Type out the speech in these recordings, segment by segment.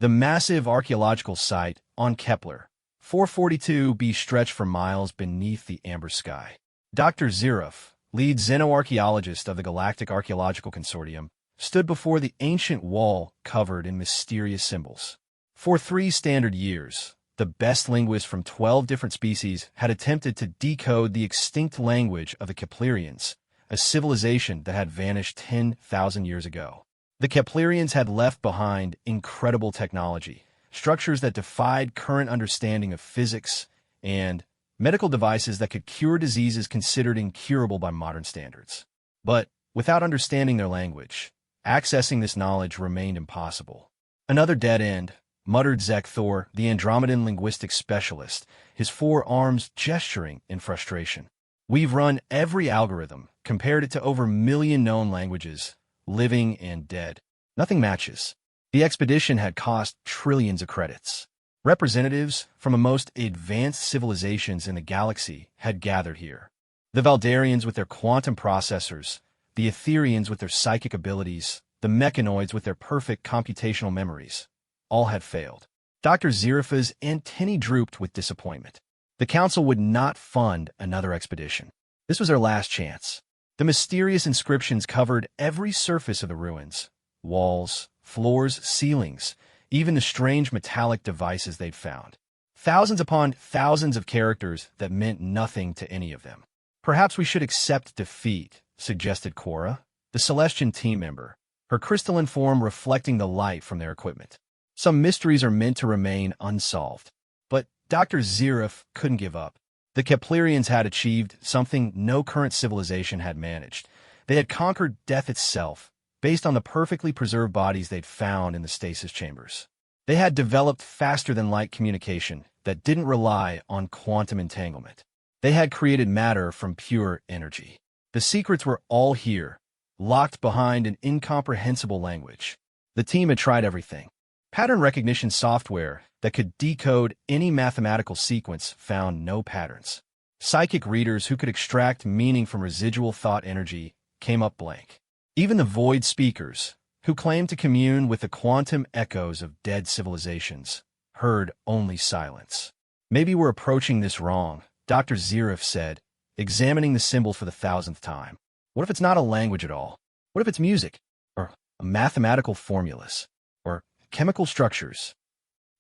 The massive archaeological site on Kepler 442b stretched for miles beneath the amber sky. Dr. Zirov, lead xenoarchaeologist of the Galactic Archaeological Consortium, stood before the ancient wall covered in mysterious symbols. For 3 standard years, the best linguists from 12 different species had attempted to decode the extinct language of the Keplerians, a civilization that had vanished 10,000 years ago. The Keplerians had left behind incredible technology, structures that defied current understanding of physics, and medical devices that could cure diseases considered incurable by modern standards. But without understanding their language, accessing this knowledge remained impossible. Another dead end, muttered Zek Thor, the Andromedan linguistic specialist, his 4 arms gesturing in frustration. We've run every algorithm, compared it to over 1 million known languages, living and dead. Nothing matches. The expedition had cost trillions of credits. Representatives from the most advanced civilizations in the galaxy had gathered here. The Valdarians with their quantum processors, the Etherians with their psychic abilities, the mechanoids with their perfect computational memories, all had failed. Dr. Zirafa's antennae drooped with disappointment. The Council would not fund another expedition. This was their last chance. The mysterious inscriptions covered every surface of the ruins, walls, floors, ceilings, even the strange metallic devices they'd found. Thousands upon thousands of characters that meant nothing to any of them. Perhaps we should accept defeat, suggested Cora, the Celestian team member, her crystalline form reflecting the light from their equipment. Some mysteries are meant to remain unsolved. But Dr. Zirov couldn't give up. The Keplerians had achieved something no current civilization had managed. They had conquered death itself, based on the perfectly preserved bodies they'd found in the stasis chambers. They had developed faster-than-light communication that didn't rely on quantum entanglement. They had created matter from pure energy. The secrets were all here, locked behind an incomprehensible language. The team had tried everything. Pattern recognition software that could decode any mathematical sequence found no patterns. Psychic readers who could extract meaning from residual thought energy came up blank. Even the void speakers, who claimed to commune with the quantum echoes of dead civilizations, heard only silence. Maybe we're approaching this wrong, Dr. Zirov said, examining the symbol for the 1,000th time. What if it's not a language at all? What if it's music? Or mathematical formulas? Or chemical structures?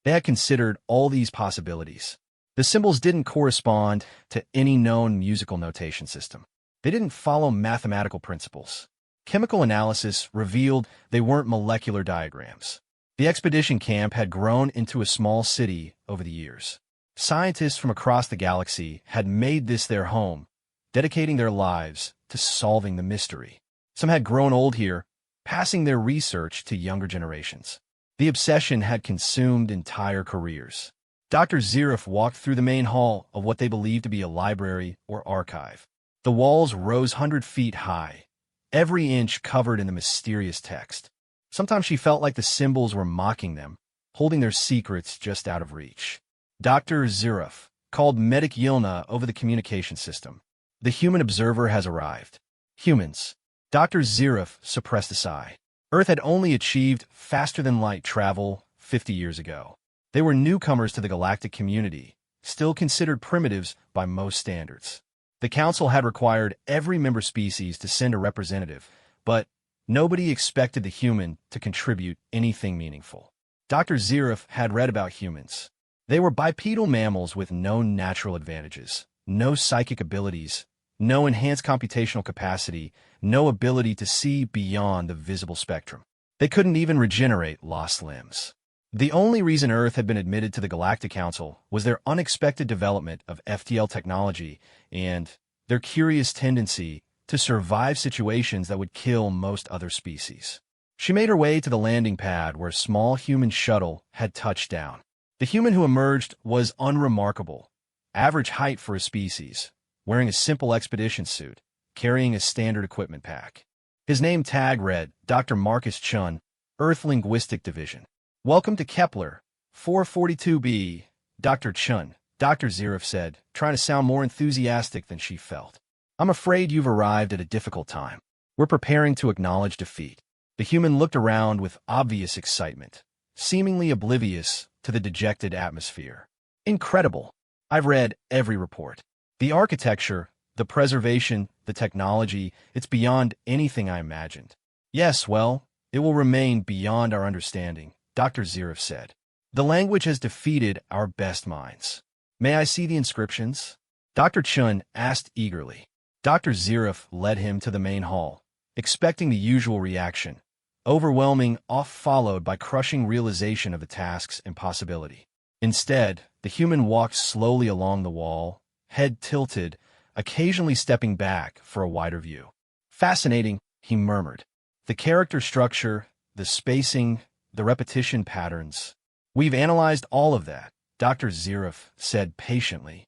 They had considered all these possibilities. The symbols didn't correspond to any known musical notation system. They didn't follow mathematical principles. Chemical analysis revealed they weren't molecular diagrams. The expedition camp had grown into a small city over the years. Scientists from across the galaxy had made this their home, dedicating their lives to solving the mystery. Some had grown old here, passing their research to younger generations. The obsession had consumed entire careers. Dr. Zirov walked through the main hall of what they believed to be a library or archive. The walls rose 100 feet high, every inch covered in the mysterious text. Sometimes she felt like the symbols were mocking them, holding their secrets just out of reach. Dr. Zirov called Medic Yilna over the communication system. The human observer has arrived. Humans. Dr. Zirov suppressed a sigh. Earth had only achieved faster-than-light travel 50 years ago. They were newcomers to the galactic community, still considered primitives by most standards. The Council had required every member species to send a representative, but nobody expected the human to contribute anything meaningful. Dr. Zirov had read about humans. They were bipedal mammals with no natural advantages, no psychic abilities, no enhanced computational capacity, no ability to see beyond the visible spectrum. They couldn't even regenerate lost limbs. The only reason Earth had been admitted to the Galactic Council was their unexpected development of FTL technology and their curious tendency to survive situations that would kill most other species. She made her way to the landing pad where a small human shuttle had touched down. The human who emerged was unremarkable, average height for a species, wearing a simple expedition suit, carrying a standard equipment pack. His name tag read, Dr. Marcus Chun, Earth Linguistic Division. Welcome to Kepler, 442b, Dr. Chun, Dr. Zirov said, trying to sound more enthusiastic than she felt. I'm afraid you've arrived at a difficult time. We're preparing to acknowledge defeat. The human looked around with obvious excitement, seemingly oblivious to the dejected atmosphere. Incredible. I've read every report. The architecture, the preservation, the technology, it's beyond anything I imagined. Yes, well, it will remain beyond our understanding, Dr. Zirov said. The language has defeated our best minds. May I see the inscriptions? Dr. Chun asked eagerly. Dr. Zirov led him to the main hall, expecting the usual reaction, overwhelming, oft followed by crushing realization of the task's impossibility. Instead, the human walked slowly along the wall, head tilted, occasionally stepping back for a wider view. Fascinating, he murmured. The character structure, the spacing, the repetition patterns. We've analyzed all of that, Dr. Zirov said patiently.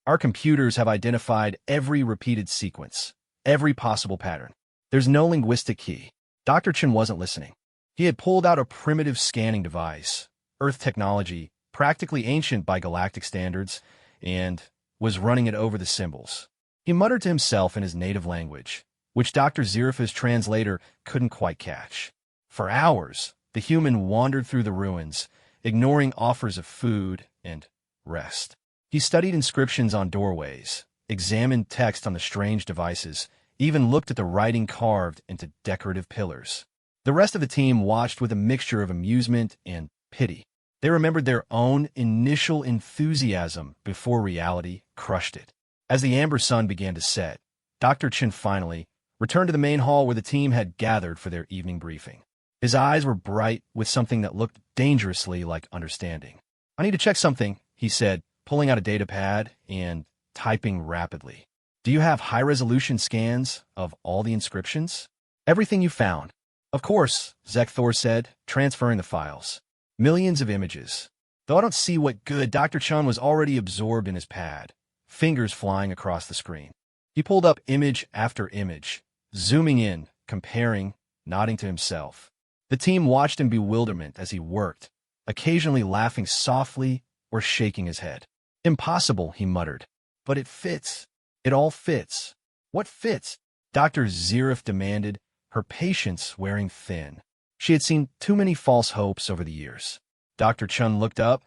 Our computers have identified every repeated sequence, every possible pattern. There's no linguistic key. Dr. Chen wasn't listening. He had pulled out a primitive scanning device, Earth technology, practically ancient by galactic standards, and was running it over the symbols. He muttered to himself in his native language, which Dr. Zirov's translator couldn't quite catch. For hours, the human wandered through the ruins, ignoring offers of food and rest. He studied inscriptions on doorways, examined text on the strange devices, even looked at the writing carved into decorative pillars. The rest of the team watched with a mixture of amusement and pity. They remembered their own initial enthusiasm before reality crushed it. As the amber sun began to set, Dr. Chen finally returned to the main hall where the team had gathered for their evening briefing. His eyes were bright with something that looked dangerously like understanding. I need to check something, he said, pulling out a data pad and typing rapidly. Do you have high-resolution scans of all the inscriptions? Everything you found. Of course, Zekthor said, transferring the files. Millions of images. Though I don't see what good, Dr. Chun was already absorbed in his pad, fingers flying across the screen. He pulled up image after image, zooming in, comparing, nodding to himself. The team watched in bewilderment as he worked, occasionally laughing softly or shaking his head. Impossible, he muttered. But it fits. It all fits. What fits? Dr. Zirov demanded, her patience wearing thin. She had seen too many false hopes over the years. Dr. Chun looked up,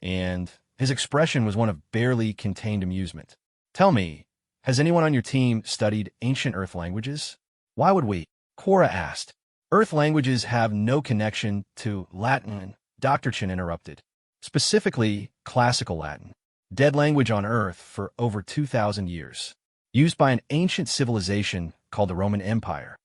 and his expression was one of barely contained amusement. Tell me, has anyone on your team studied ancient Earth languages? Why would we? Cora asked. Earth languages have no connection to Latin, Dr. Chen interrupted. Specifically, classical Latin, dead language on Earth for over 2,000 years, used by an ancient civilization called the Roman Empire.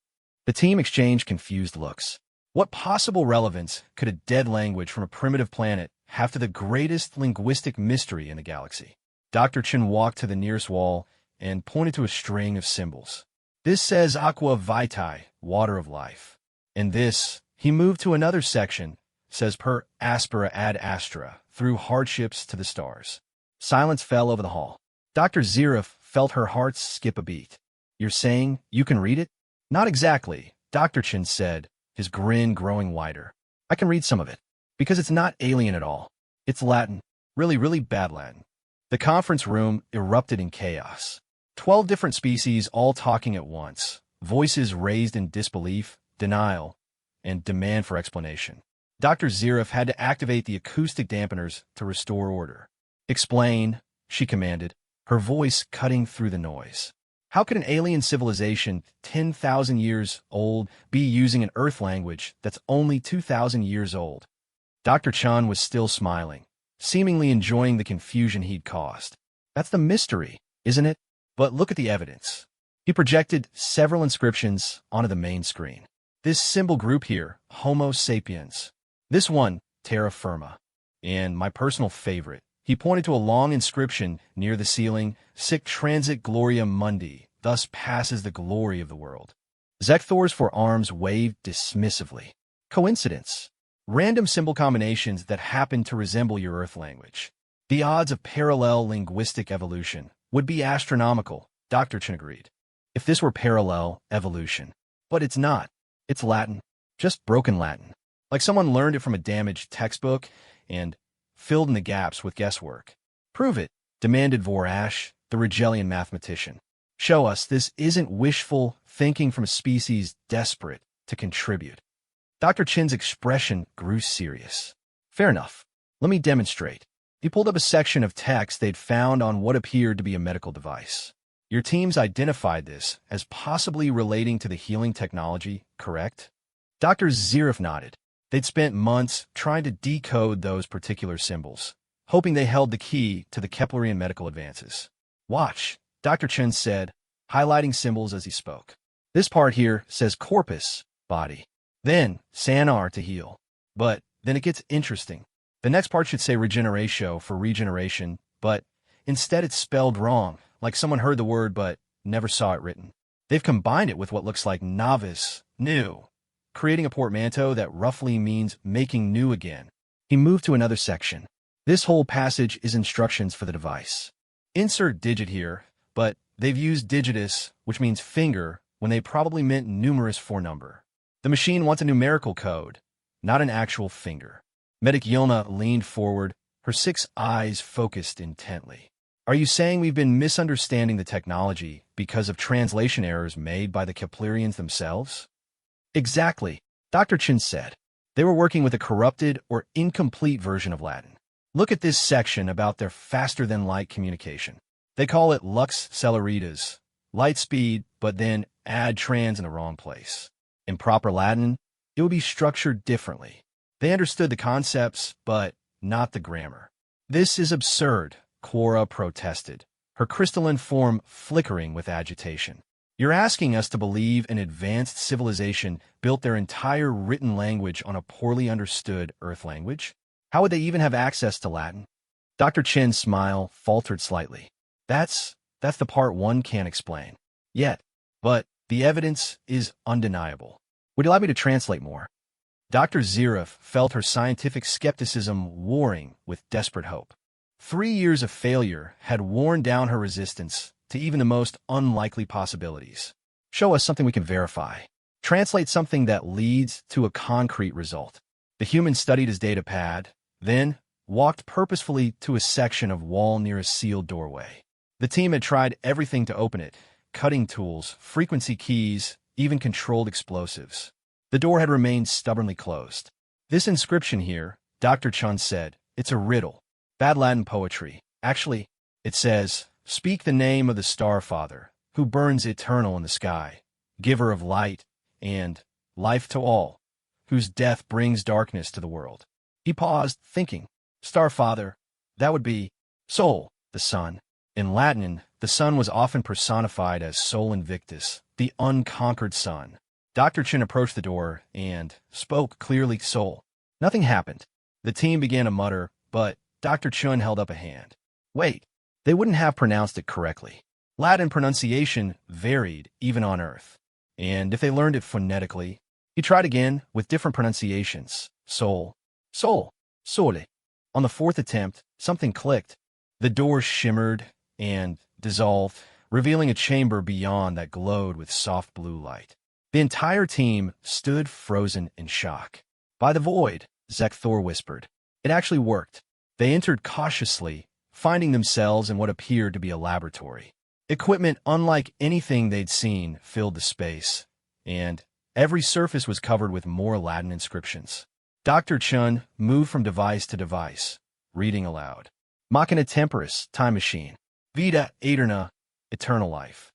The team exchanged confused looks. What possible relevance could a dead language from a primitive planet have to the greatest linguistic mystery in the galaxy? Dr. Chen walked to the nearest wall and pointed to a string of symbols. This says aqua vitae, water of life. And this, he moved to another section, says per aspera ad astra, through hardships to the stars. Silence fell over the hall. Dr. Zirov felt her heart skip a beat. You're saying you can read it? Not exactly, Dr. Chen said, his grin growing wider. I can read some of it, because it's not alien at all. It's Latin, really, really bad Latin. The conference room erupted in chaos. 12 different species all talking at once, voices raised in disbelief, denial, and demand for explanation. Dr. Zirov had to activate the acoustic dampeners to restore order. Explain, she commanded, her voice cutting through the noise. How could an alien civilization 10,000 years old be using an Earth language that's only 2,000 years old? Dr. Chan was still smiling, seemingly enjoying the confusion he'd caused. That's the mystery, isn't it? But look at the evidence. He projected several inscriptions onto the main screen. This symbol group here, Homo sapiens. This one, terra firma. And my personal favorite, he pointed to a long inscription near the ceiling, sic transit gloria mundi, thus passes the glory of the world. Zekthor's four arms waved dismissively. Coincidence. Random symbol combinations that happen to resemble your Earth language. The odds of parallel linguistic evolution would be astronomical, Dr. Chen agreed. If this were parallel evolution. But it's not. It's Latin. Just broken Latin. Like someone learned it from a damaged textbook and filled in the gaps with guesswork. Prove it, demanded Vorash, the Rigelian mathematician. Show us this isn't wishful thinking from a species desperate to contribute. Dr. Chen's expression grew serious. Fair enough. Let me demonstrate. He pulled up a section of text they'd found on what appeared to be a medical device. Your teams identified this as possibly relating to the healing technology, correct? Dr. Zirif nodded. They'd spent months trying to decode those particular symbols, hoping they held the key to the Keplerian medical advances. Watch, Dr. Chen said, highlighting symbols as he spoke. This part here says corpus, body. Then, sanar to heal. But then it gets interesting. The next part should say regeneratio for regeneration, but instead it's spelled wrong, like someone heard the word but never saw it written. They've combined it with what looks like novice, new, creating a portmanteau that roughly means making new again. He moved to another section. This whole passage is instructions for the device. Insert digit here, but they've used digitus, which means finger, when they probably meant numerous for number. The machine wants a numerical code, not an actual finger. Medic Yilna leaned forward, her 6 eyes focused intently. Are you saying we've been misunderstanding the technology because of translation errors made by the Keplerians themselves? Exactly, Dr. Chen said. They were working with a corrupted or incomplete version of Latin. Look at this section about their faster-than-light communication. They call it lux celeritas, light speed, but then add trans in the wrong place. In proper Latin, it would be structured differently. They understood the concepts, but not the grammar. This is absurd, Quora protested, her crystalline form flickering with agitation. You're asking us to believe an advanced civilization built their entire written language on a poorly understood Earth language? How would they even have access to Latin? Dr. Chen's smile faltered slightly. That's the part one can't explain. Yet, but the evidence is undeniable. Would you like me to translate more? Dr. Zirif felt her scientific skepticism warring with desperate hope. 3 years of failure had worn down her resistance to even the most unlikely possibilities. Show us something we can verify. Translate something that leads to a concrete result. The human studied his data pad, then walked purposefully to a section of wall near a sealed doorway. The team had tried everything to open it, cutting tools, frequency keys, even controlled explosives. The door had remained stubbornly closed. This inscription here, Dr. Chun said, it's a riddle. Bad Latin poetry. Actually, it says, speak the name of the Starfather, who burns eternal in the sky, giver of light and life to all, whose death brings darkness to the world. He paused, thinking, Starfather, that would be Sol, the sun. In Latin, the sun was often personified as Sol Invictus, the unconquered sun. Dr. Chin approached the door and spoke clearly, Sol. Nothing happened. The team began to mutter, but Dr. Chun held up a hand. Wait, they wouldn't have pronounced it correctly. Latin pronunciation varied even on Earth. And if they learned it phonetically, he tried again with different pronunciations. Sol, Sol, Sole. On the 4th attempt, something clicked. The door shimmered and dissolved, revealing a chamber beyond that glowed with soft blue light. The entire team stood frozen in shock. By the void, Zekthor whispered. It actually worked. They entered cautiously, finding themselves in what appeared to be a laboratory. Equipment unlike anything they'd seen filled the space, and every surface was covered with more Latin inscriptions. Dr. Chun moved from device to device, reading aloud. Machina temporis, time machine. Vita aeterna, eternal life.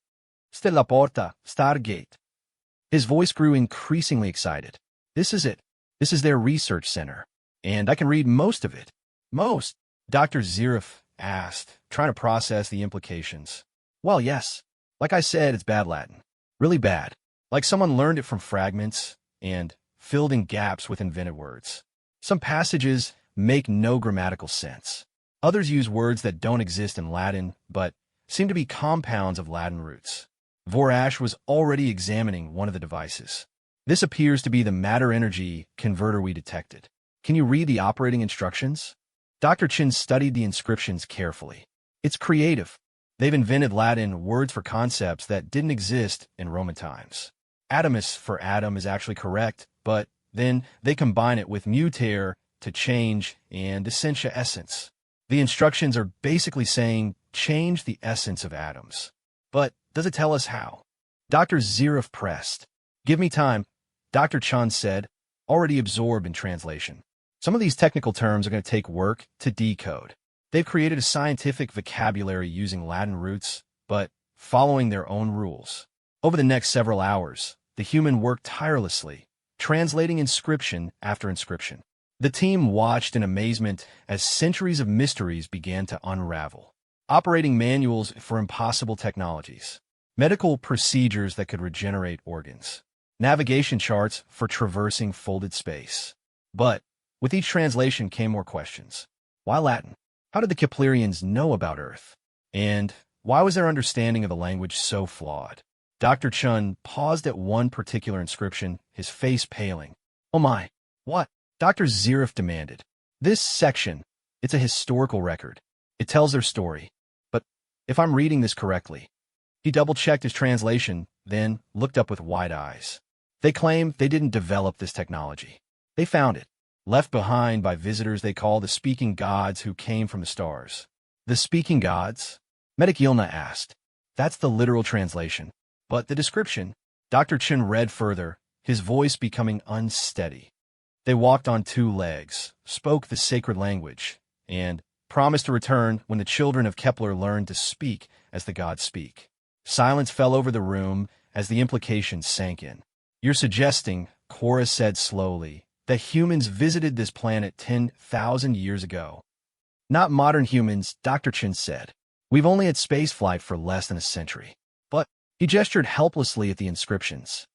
Stella porta, stargate. His voice grew increasingly excited. This is it. This is their research center. And I can read most of it. Most? Dr. Zirif asked, trying to process the implications. Well, yes. Like I said, it's bad Latin. Really bad. Like someone learned it from fragments and filled in gaps with invented words. Some passages make no grammatical sense. Others use words that don't exist in Latin, but seem to be compounds of Latin roots. Vorash was already examining one of the devices. This appears to be the matter-energy converter we detected. Can you read the operating instructions? Dr. Chin studied the inscriptions carefully. It's creative. They've invented Latin words for concepts that didn't exist in Roman times. Atomus for atom is actually correct, but then they combine it with mutare to change and essentia essence. The instructions are basically saying change the essence of atoms. But does it tell us how? Dr. Zirif pressed. Give me time, Dr. Chan said, already absorbed in translation. Some of these technical terms are going to take work to decode. They've created a scientific vocabulary using Latin roots, but following their own rules. Over the next several hours, the human worked tirelessly, translating inscription after inscription. The team watched in amazement as centuries of mysteries began to unravel. Operating manuals for impossible technologies, medical procedures that could regenerate organs, navigation charts for traversing folded space. But with each translation came more questions. Why Latin? How did the Keplerians know about Earth? And why was their understanding of the language so flawed? Dr. Chun paused at one particular inscription, his face paling. Oh my, what? Dr. Zirif demanded. This section, it's a historical record. It tells their story. But if I'm reading this correctly, he double-checked his translation, then looked up with wide eyes. They claim they didn't develop this technology. They found it, left behind by visitors they call the speaking gods who came from the stars. The speaking gods? Medic Yilna asked. That's the literal translation. But the description, Dr. Chun read further, his voice becoming unsteady. They walked on two legs, spoke the sacred language, and promised to return when the children of Kepler learned to speak as the gods speak. Silence fell over the room as the implications sank in. You're suggesting, Cora said slowly, that humans visited this planet 10,000 years ago. Not modern humans, Dr. Chin said. We've only had spaceflight for less than a century. But he gestured helplessly at the inscriptions.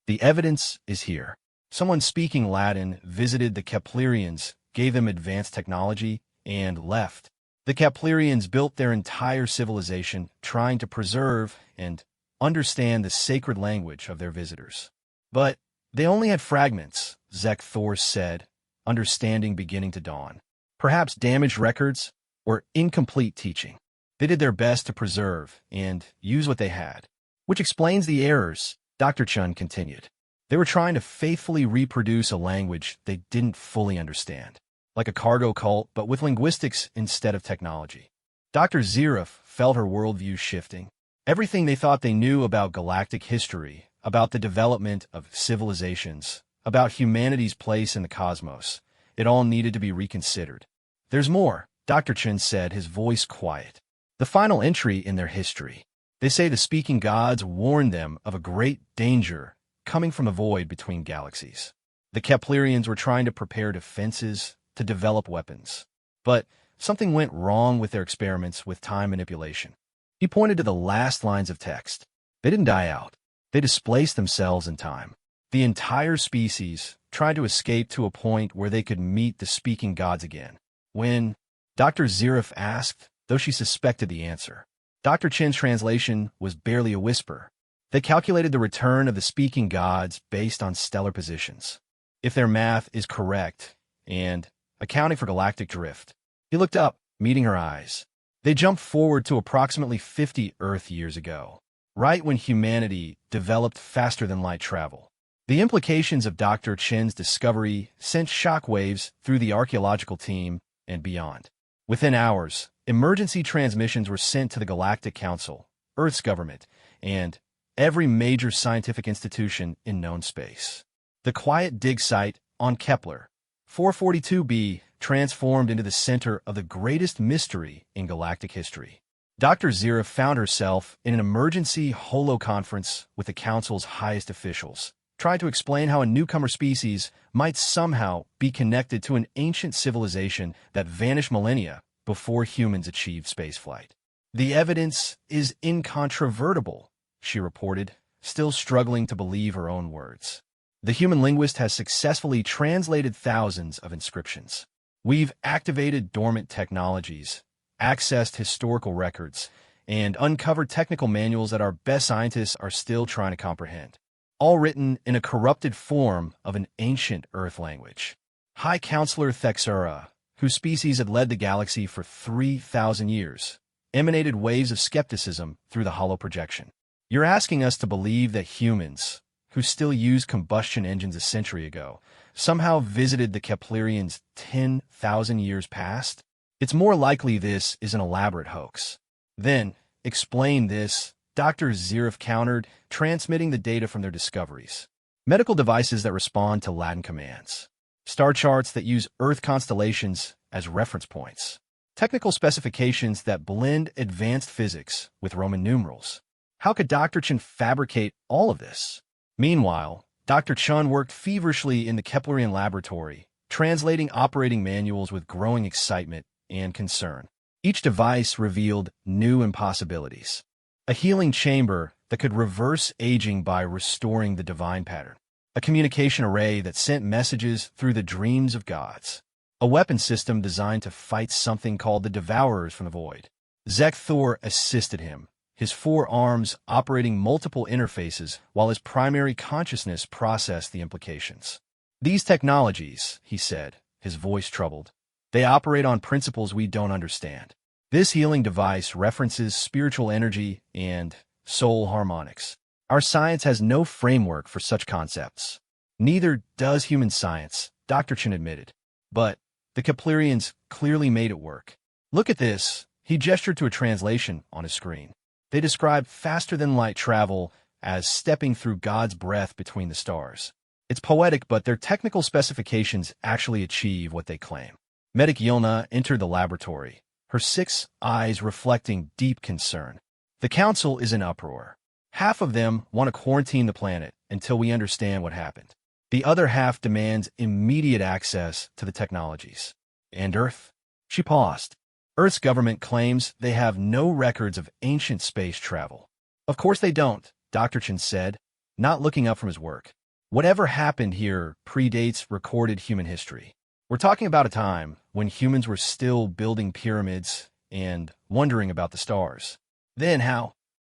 The evidence is here. Someone speaking Latin visited the Keplerians, gave them advanced technology, and left. The Keplerians built their entire civilization trying to preserve and understand the sacred language of their visitors. But they only had fragments, Zek Thor said, understanding beginning to dawn. Perhaps damaged records or incomplete teaching. They did their best to preserve and use what they had, which explains the errors, Dr. Chun continued. They were trying to faithfully reproduce a language they didn't fully understand, like a cargo cult, but with linguistics instead of technology. Dr. Zirif felt her worldview shifting. Everything they thought they knew about galactic history, about the development of civilizations, about humanity's place in the cosmos, it all needed to be reconsidered. There's more, Dr. Chen said, his voice quiet. The final entry in their history. They say the speaking gods warned them of a great danger coming from a void between galaxies. The Keplerians were trying to prepare defenses, to develop weapons. But something went wrong with their experiments with time manipulation. He pointed to the last lines of text. They didn't die out. They displaced themselves in time. The entire species tried to escape to a point where they could meet the speaking gods again. When Dr. Zirif asked, though she suspected the answer, Dr. Chen's translation was barely a whisper. They calculated the return of the speaking gods based on stellar positions. If their math is correct, and accounting for galactic drift. He looked up, meeting her eyes. They jumped forward to approximately 50 Earth years ago, right when humanity developed faster than light travel. The implications of Dr. Chen's discovery sent shockwaves through the archaeological team and beyond. Within hours, emergency transmissions were sent to the Galactic Council, Earth's government, and every major scientific institution in known space. The quiet dig site on Kepler, 442b, transformed into the center of the greatest mystery in galactic history. Dr. Zirif found herself in an emergency holo-conference with the Council's highest officials, trying to explain how a newcomer species might somehow be connected to an ancient civilization that vanished millennia before humans achieved spaceflight. The evidence is incontrovertible, she reported, still struggling to believe her own words. The human linguist has successfully translated thousands of inscriptions. We've activated dormant technologies, accessed historical records, and uncovered technical manuals that our best scientists are still trying to comprehend, all written in a corrupted form of an ancient Earth language. High Counselor Thexura, whose species had led the galaxy for 3,000 years, emanated waves of skepticism through the hollow projection. You're asking us to believe that humans, who still used combustion engines a century ago, somehow visited the Keplerians 10,000 years past? It's more likely this is an elaborate hoax. Then, explain this, Dr. Zirif countered, transmitting the data from their discoveries. Medical devices that respond to Latin commands. star charts that use Earth constellations as reference points, technical specifications that blend advanced physics with Roman numerals. How could Dr. Chen fabricate all of this? Meanwhile, Dr. Chun worked feverishly in the Keplerian laboratory, translating operating manuals with growing excitement and concern. Each device revealed new impossibilities. A healing chamber that could reverse aging by restoring the divine pattern. A communication array that sent messages through the dreams of gods. A weapon system designed to fight something called the Devourers from the Void. Zek Thor assisted him, his 4 arms operating multiple interfaces while his primary consciousness processed the implications. These technologies, he said, his voice troubled, they operate on principles we don't understand. This healing device references spiritual energy and soul harmonics. Our science has no framework for such concepts. Neither does human science, Dr. Chen admitted. But the Keplerians clearly made it work. Look at this. He gestured to a translation on his screen. They describe faster-than-light travel as stepping through God's breath between the stars. It's poetic, but their technical specifications actually achieve what they claim. Medic Yilna entered the laboratory, her 6 eyes reflecting deep concern. The council is in uproar. Half of them want to quarantine the planet until we understand what happened. The other half demands immediate access to the technologies. And Earth? She paused. Earth's government claims they have no records of ancient space travel. Of course they don't, Dr. Chen said, not looking up from his work. Whatever happened here predates recorded human history. We're talking about a time when humans were still building pyramids and wondering about the stars. Then how?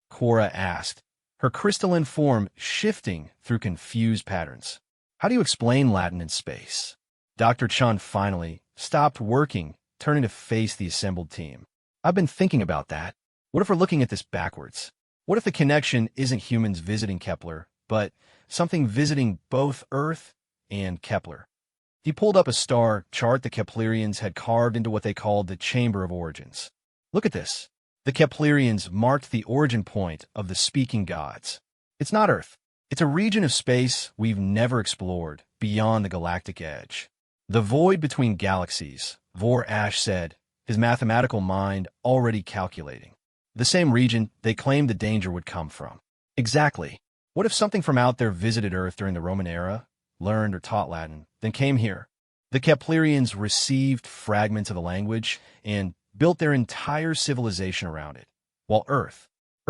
Cora asked, her crystalline form shifting through confused patterns. How do you explain Latin in space? Dr. Chun finally stopped working, turning to face the assembled team. I've been thinking about that. What if we're looking at this backwards? What if the connection isn't humans visiting Kepler, but something visiting both Earth and Kepler? He pulled up a star chart the Keplerians had carved into what they called the Chamber of Origins. Look at this. The Keplerians marked the origin point of the speaking gods. It's not Earth. It's a region of space we've never explored, beyond the galactic edge. The void between galaxies, Vor Ash said, his mathematical mind already calculating. The same region they claimed the danger would come from. Exactly. What if something from out there visited Earth during the Roman era, learned or taught Latin, then came here? The Keplerians received fragments of the language and built their entire civilization around it, while Earth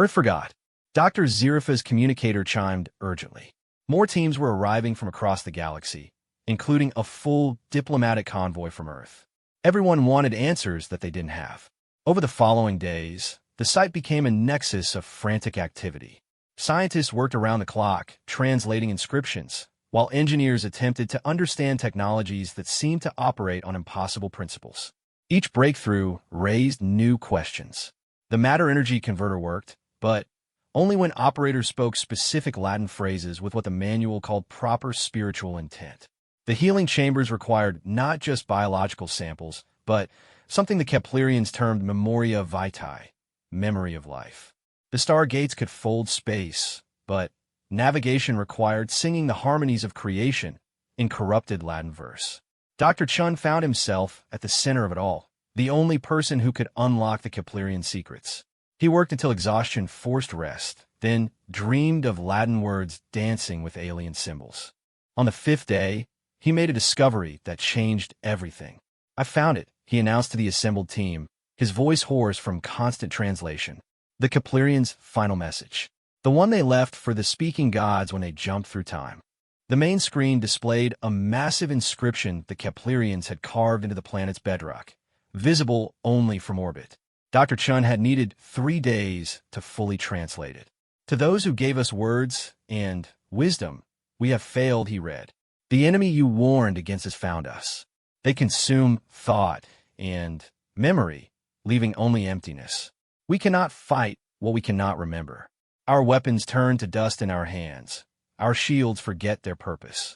forgot. Dr. Zirifa's communicator chimed urgently. More teams were arriving from across the galaxy, including a full diplomatic convoy from Earth. Everyone wanted answers that they didn't have. Over the following days, the site became a nexus of frantic activity. Scientists worked around the clock, translating inscriptions, while engineers attempted to understand technologies that seemed to operate on impossible principles. Each breakthrough raised new questions. The matter-energy converter worked, but only when operators spoke specific Latin phrases with what the manual called proper spiritual intent. The healing chambers required not just biological samples, but something the Keplerians termed memoria vitae, memory of life. The stargates could fold space, but navigation required singing the harmonies of creation in corrupted Latin verse. Dr. Chun found himself at the center of it all, the only person who could unlock the Keplerian secrets. He worked until exhaustion forced rest, then dreamed of Latin words dancing with alien symbols. On the 5th day, he made a discovery that changed everything. I found it, he announced to the assembled team, his voice hoarse from constant translation. The Keplerians' final message. The one they left for the speaking gods when they jumped through time. The main screen displayed a massive inscription the Keplerians had carved into the planet's bedrock, visible only from orbit. Dr. Chun had needed 3 days to fully translate it. To those who gave us words and wisdom, we have failed, he read. The enemy you warned against has found us. They consume thought and memory, leaving only emptiness. We cannot fight what we cannot remember. Our weapons turn to dust in our hands. Our shields forget their purpose.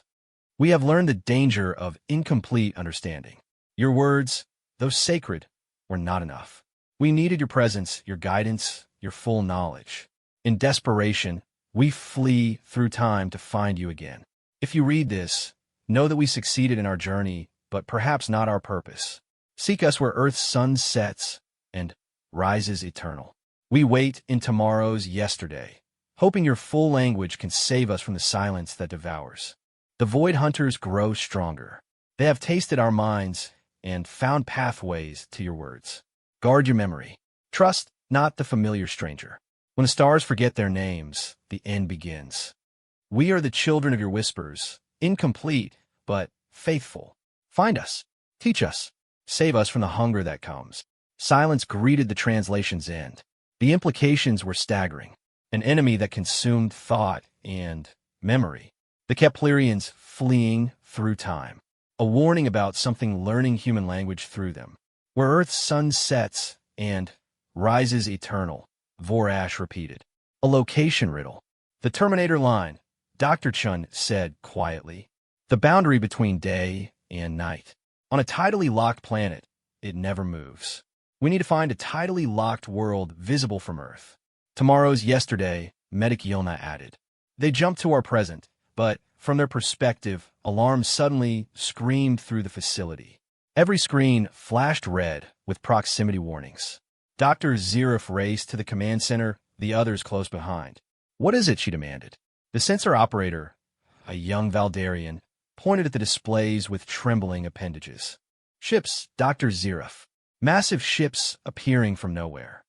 We have learned the danger of incomplete understanding. Your words, though sacred, were not enough. We needed your presence, your guidance, your full knowledge. In desperation, we flee through time to find you again. If you read this, Know that we succeeded in our journey, but perhaps not our purpose. Seek us where Earth's sun sets and rises eternal. We wait in tomorrow's yesterday, hoping your full language can save us from the silence that devours. The Void Hunters grow stronger. They have tasted our minds and found pathways to your words. Guard your memory. Trust not the familiar stranger. When the stars forget their names, the end begins. We are the children of your whispers, incomplete, but faithful. Find us. Teach us. Save us from the hunger that comes. Silence greeted the translation's end. The implications were staggering. An enemy that consumed thought and memory. The Keplerians fleeing through time. A warning about something learning human language through them. Where Earth's sun sets and rises eternal, Vorash repeated. A location riddle. The Terminator line, Dr. Chun said quietly. The boundary between day and night. On a tidally locked planet, it never moves. We need to find a tidally locked world visible from Earth. Tomorrow's yesterday, Medic Yilna added. They jumped to our present, but from their perspective, alarms suddenly screamed through the facility. Every screen flashed red with proximity warnings. Dr. Zerif raced to the command center, the others close behind. What is it? She demanded. The sensor operator, a young Valdarian, pointed at the displays with trembling appendages. Ships, Dr. Zerif. Massive ships appearing from nowhere.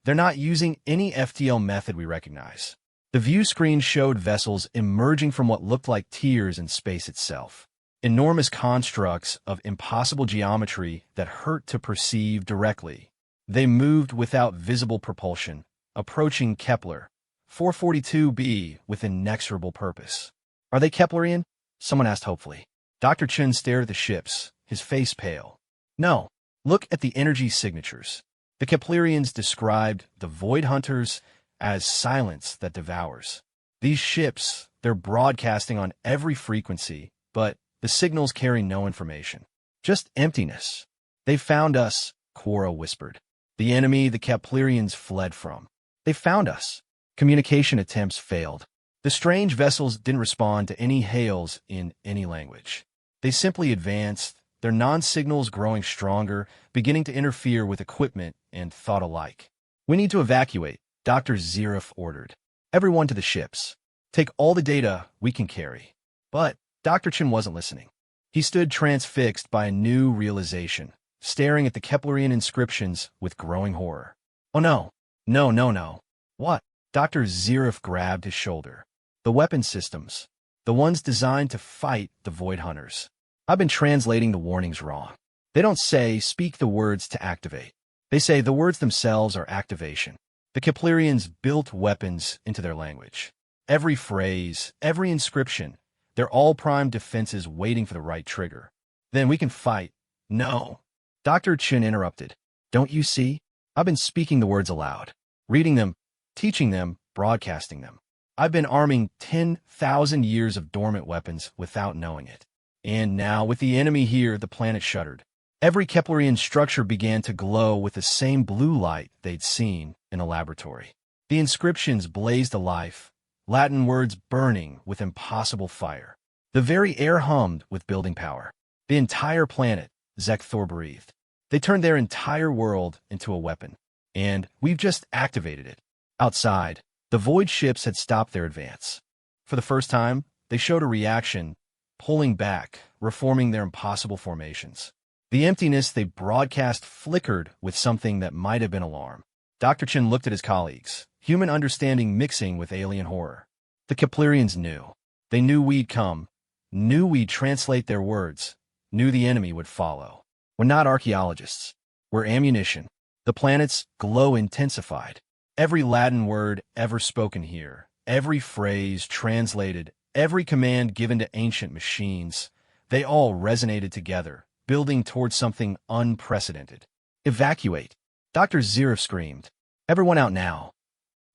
They're not using any FTL method we recognize. The view screen showed vessels emerging from what looked like tiers in space itself. Enormous constructs of impossible geometry that hurt to perceive directly. They moved without visible propulsion, approaching Kepler 442b with inexorable purpose. Are they Keplerian? Someone asked hopefully. Dr. Chun stared at the ships, his face pale. No. Look at the energy signatures. The Keplerians described the Void Hunters as silence that devours. These ships, they're broadcasting on every frequency, but the signals carry no information. Just emptiness. They found us, Quora whispered. The enemy the Keplerians fled from. They found us. Communication attempts failed. The strange vessels didn't respond to any hails in any language. They simply advanced, their non-signals growing stronger, beginning to interfere with equipment and thought alike. We need to evacuate, Dr. Zerif ordered. Everyone to the ships. Take all the data we can carry. But Dr. Chin wasn't listening. He stood transfixed by a new realization, staring at the Keplerian inscriptions with growing horror. Oh no. No. What? Dr. Zerif grabbed his shoulder. The weapon systems. The ones designed to fight the Void Hunters. I've been translating the warnings wrong. They don't say, speak the words to activate. They say the words themselves are activation. The Keplerians built weapons into their language. Every phrase, every inscription, they're all primed defenses waiting for the right trigger. Then we can fight. No. Dr. Chin interrupted. Don't you see? I've been speaking the words aloud, reading them, teaching them, broadcasting them. I've been arming 10,000 years of dormant weapons without knowing it. And now, with the enemy here, the planet shuddered. Every Keplerian structure began to glow with the same blue light they'd seen in a laboratory. The inscriptions blazed alive, Latin words burning with impossible fire. The very air hummed with building power. The entire planet, Zekthor breathed. They turned their entire world into a weapon. And we've just activated it. Outside, the Void ships had stopped their advance. For the first time, they showed a reaction, pulling back, reforming their impossible formations. The emptiness they broadcast flickered with something that might have been alarm. Dr. Chin looked at his colleagues, human understanding mixing with alien horror. The Keplerians knew. They knew we'd come, knew we'd translate their words, knew the enemy would follow. We're not archaeologists. We're ammunition. The planet's glow intensified. Every Latin word ever spoken here, every phrase translated, every command given to ancient machines, they all resonated together, building towards something unprecedented. Evacuate. Dr. Zerif screamed. Everyone out now.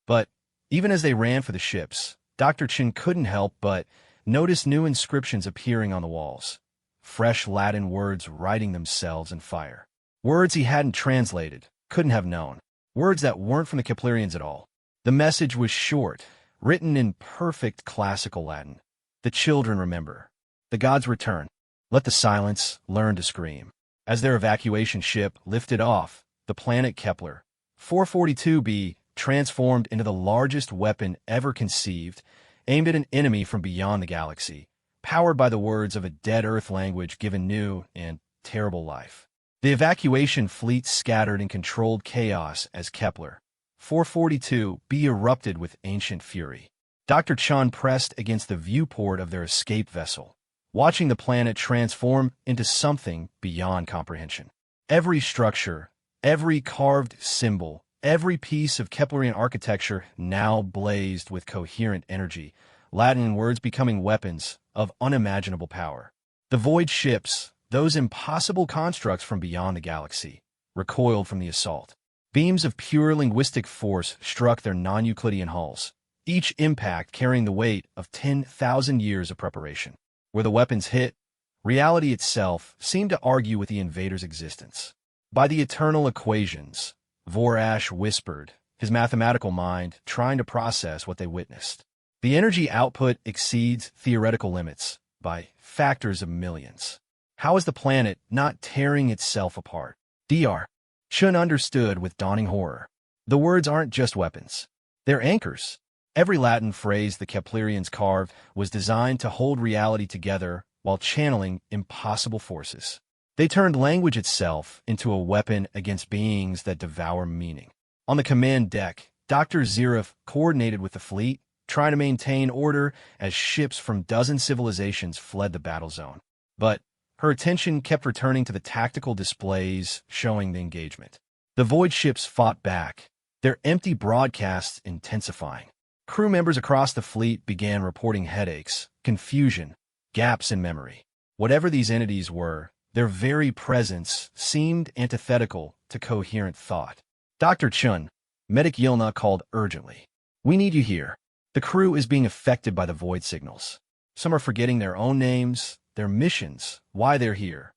But even as they ran for the ships, Dr. Chin couldn't help but notice new inscriptions appearing on the walls. Fresh Latin words writing themselves in fire. Words he hadn't translated, couldn't have known. Words that weren't from the Keplerians at all. The message was short, written in perfect classical Latin. The children remember. The gods return. Let the silence learn to scream. As their evacuation ship lifted off, the planet Kepler 442b transformed into the largest weapon ever conceived, aimed at an enemy from beyond the galaxy, powered by the words of a dead Earth language given new and terrible life. The evacuation fleet scattered in controlled chaos as Kepler 442b erupted with ancient fury. Dr. Chun pressed against the viewport of their escape vessel, watching the planet transform into something beyond comprehension. Every structure, every carved symbol, every piece of Keplerian architecture now blazed with coherent energy, Latin words becoming weapons of unimaginable power. The void ships, those impossible constructs from beyond the galaxy, recoiled from the assault. Beams of pure linguistic force struck their non-Euclidean hulls, each impact carrying the weight of 10,000 years of preparation. Where the weapons hit, reality itself seemed to argue with the invaders' existence. By the eternal equations, Vorash whispered, his mathematical mind trying to process what they witnessed. The energy output exceeds theoretical limits by factors of millions. How is the planet not tearing itself apart? Dr. Chun understood with dawning horror. The words aren't just weapons. They're anchors. Every Latin phrase the Keplerians carved was designed to hold reality together while channeling impossible forces. They turned language itself into a weapon against beings that devour meaning. On the command deck, Dr. Zerif coordinated with the fleet, trying to maintain order as ships from dozen civilizations fled the battle zone. But her attention kept returning to the tactical displays showing the engagement. The void ships fought back, their empty broadcasts intensifying. Crew members across the fleet began reporting headaches, confusion, gaps in memory. Whatever these entities were, their very presence seemed antithetical to coherent thought. Dr. Chun, Medic Yilna called urgently. "We need you here. The crew is being affected by the void signals. Some are forgetting their own names, their missions, why they're here."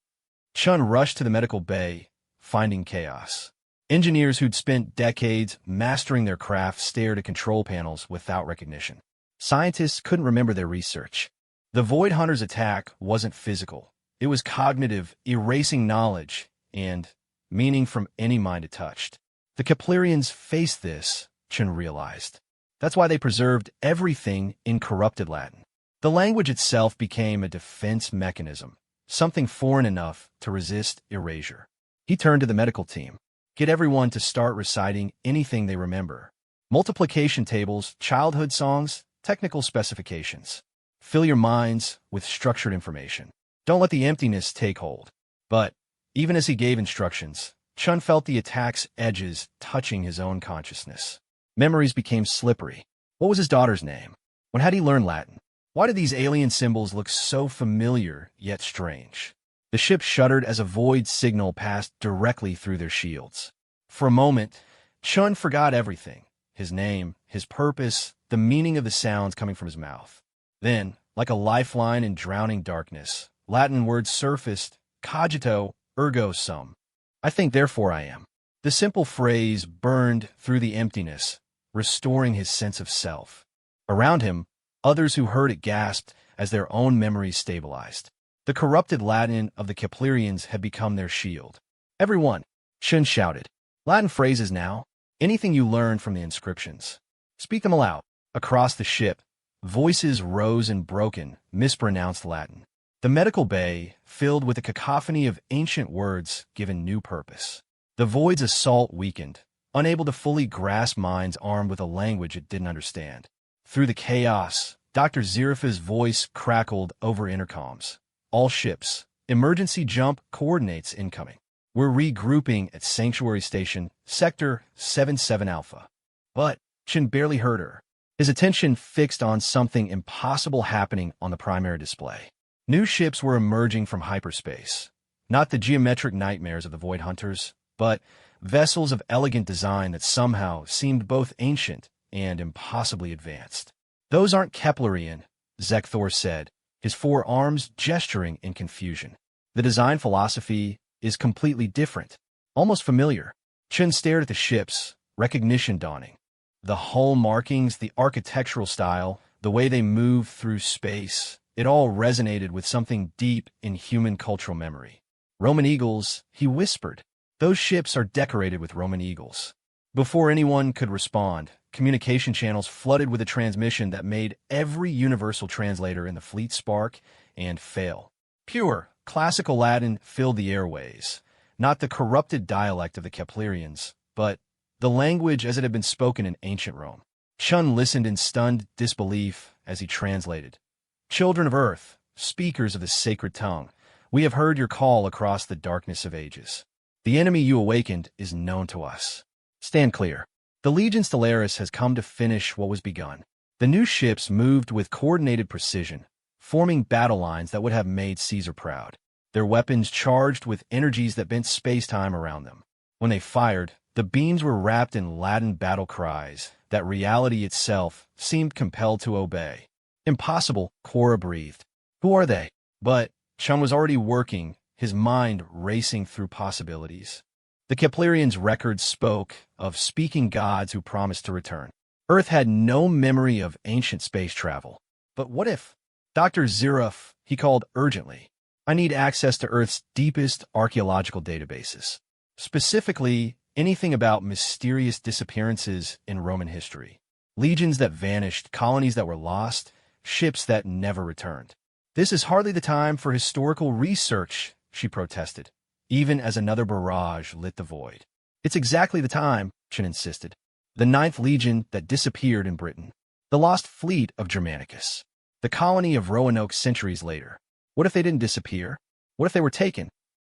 Chun rushed to the medical bay, finding chaos. Engineers who'd spent decades mastering their craft stared at control panels without recognition. Scientists couldn't remember their research. The Void Hunter's attack wasn't physical. It was cognitive, erasing knowledge and meaning from any mind it touched. The Keplerians faced this, Chun realized. That's why they preserved everything in corrupted Latin. The language itself became a defense mechanism, something foreign enough to resist erasure. He turned to the medical team. Get everyone to start reciting anything they remember. Multiplication tables, childhood songs, technical specifications. Fill your minds with structured information. Don't let the emptiness take hold. But even as he gave instructions, Chun felt the attack's edges touching his own consciousness. Memories became slippery. What was his daughter's name? When had he learned Latin? Why did these alien symbols look so familiar yet strange? The ship shuddered as a void signal passed directly through their shields. For a moment, Chun forgot everything. His name, his purpose, the meaning of the sounds coming from his mouth. Then, like a lifeline in drowning darkness, Latin words surfaced, cogito, ergo sum. I think, therefore I am. The simple phrase burned through the emptiness, restoring his sense of self. Around him, others who heard it gasped as their own memories stabilized. The corrupted Latin of the Keplerians had become their shield. Everyone, Chun shouted. Latin phrases now. Anything you learned from the inscriptions. Speak them aloud. Across the ship, voices rose in broken, mispronounced Latin. The medical bay filled with a cacophony of ancient words given new purpose. The void's assault weakened, unable to fully grasp minds armed with a language it didn't understand. Through the chaos, Dr. Zerif's voice crackled over intercoms. All ships, emergency jump coordinates incoming. We're regrouping at Sanctuary Station, Sector 77 Alpha. But Chun barely heard her. His attention fixed on something impossible happening on the primary display. New ships were emerging from hyperspace. Not the geometric nightmares of the Void Hunters, but vessels of elegant design that somehow seemed both ancient and impossibly advanced. Those aren't Keplerian, Zekthor said, his four arms gesturing in confusion. The design philosophy is completely different, almost familiar. Chun stared at the ships, recognition dawning. The hull markings, the architectural style, the way they move through space. It all resonated with something deep in human cultural memory. Roman eagles, he whispered. Those ships are decorated with Roman eagles. Before anyone could respond, communication channels flooded with a transmission that made every universal translator in the fleet spark and fail. Pure, classical Latin filled the airways, not the corrupted dialect of the Keplerians, but the language as it had been spoken in ancient Rome. Chun listened in stunned disbelief as he translated. Children of Earth, speakers of the sacred tongue, we have heard your call across the darkness of ages. The enemy you awakened is known to us. Stand clear. The Legion Stellaris has come to finish what was begun. The new ships moved with coordinated precision, forming battle lines that would have made Caesar proud. Their weapons charged with energies that bent space-time around them. When they fired, the beams were wrapped in Latin battle cries that reality itself seemed compelled to obey. Impossible, Cora breathed. Who are they? But Chum was already working, his mind racing through possibilities. The Keplerians' records spoke of speaking gods who promised to return. Earth had no memory of ancient space travel. But what if? Dr. Ziruf, he called urgently. I need access to Earth's deepest archaeological databases. Specifically, anything about mysterious disappearances in Roman history. Legions that vanished, colonies that were lost, ships that never returned. This is hardly the time for historical research, she protested, even as another barrage lit the void. It's exactly the time, Chin insisted. The 9th Legion that disappeared in Britain. The lost fleet of Germanicus. The colony of Roanoke centuries later. What if they didn't disappear? What if they were taken?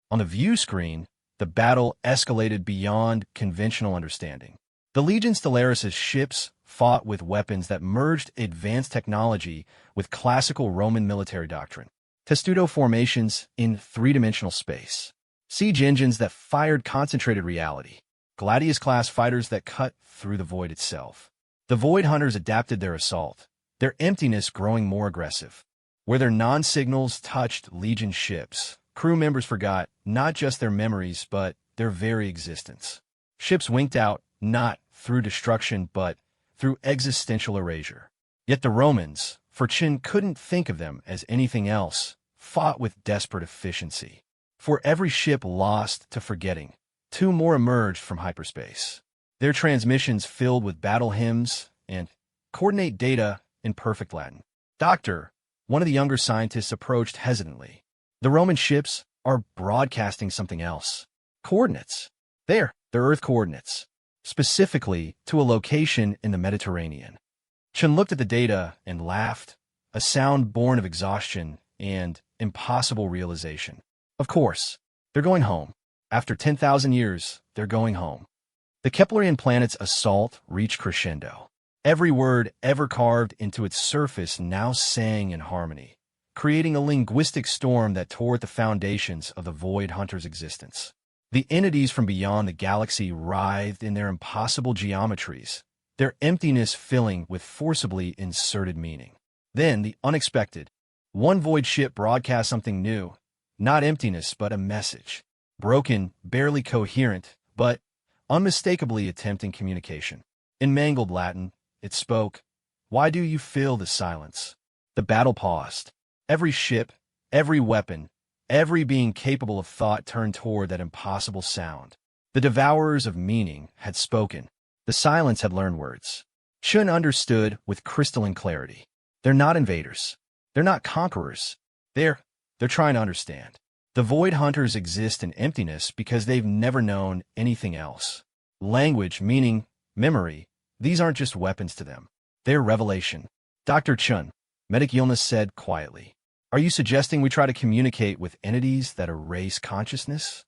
On the view screen, the battle escalated beyond conventional understanding. The Legion Stellaris' ships fought with weapons that merged advanced technology with classical Roman military doctrine. Testudo formations in three-dimensional space. Siege engines that fired concentrated reality. Gladius-class fighters that cut through the void itself. The Void Hunters adapted their assault, their emptiness growing more aggressive. Where their non-signals touched Legion ships, crew members forgot not just their memories, but their very existence. Ships winked out, not through destruction, but through existential erasure. Yet the Romans, for Chin couldn't think of them as anything else, fought with desperate efficiency. For every ship lost to forgetting, 2 more emerged from hyperspace. Their transmissions filled with battle hymns and coordinate data in perfect Latin. Doctor, one of the younger scientists approached hesitantly. The Roman ships are broadcasting something else. Coordinates. They're Earth coordinates. Specifically to a location in the Mediterranean. Chun looked at the data and laughed, a sound born of exhaustion and impossible realization. Of course, they're going home. After 10,000 years, they're going home. The Keplerian planet's assault reached crescendo. Every word ever carved into its surface now sang in harmony, creating a linguistic storm that tore at the foundations of the Void Hunter's existence. The entities from beyond the galaxy writhed in their impossible geometries, their emptiness filling with forcibly inserted meaning. Then the unexpected. One void ship broadcast something new, not emptiness but a message. Broken, barely coherent, but unmistakably attempting communication. In mangled Latin, it spoke, "Why do you fill the silence?" The battle paused. Every ship, every weapon, every being capable of thought turned toward that impossible sound. The devourers of meaning had spoken. The silence had learned words. Chun understood with crystalline clarity. They're not invaders. They're not conquerors. They're trying to understand. The Void Hunters exist in emptiness because they've never known anything else. Language, meaning, memory, these aren't just weapons to them. They're revelation. Dr. Chun, Medic Yilna said quietly. Are you suggesting we try to communicate with entities that erase consciousness?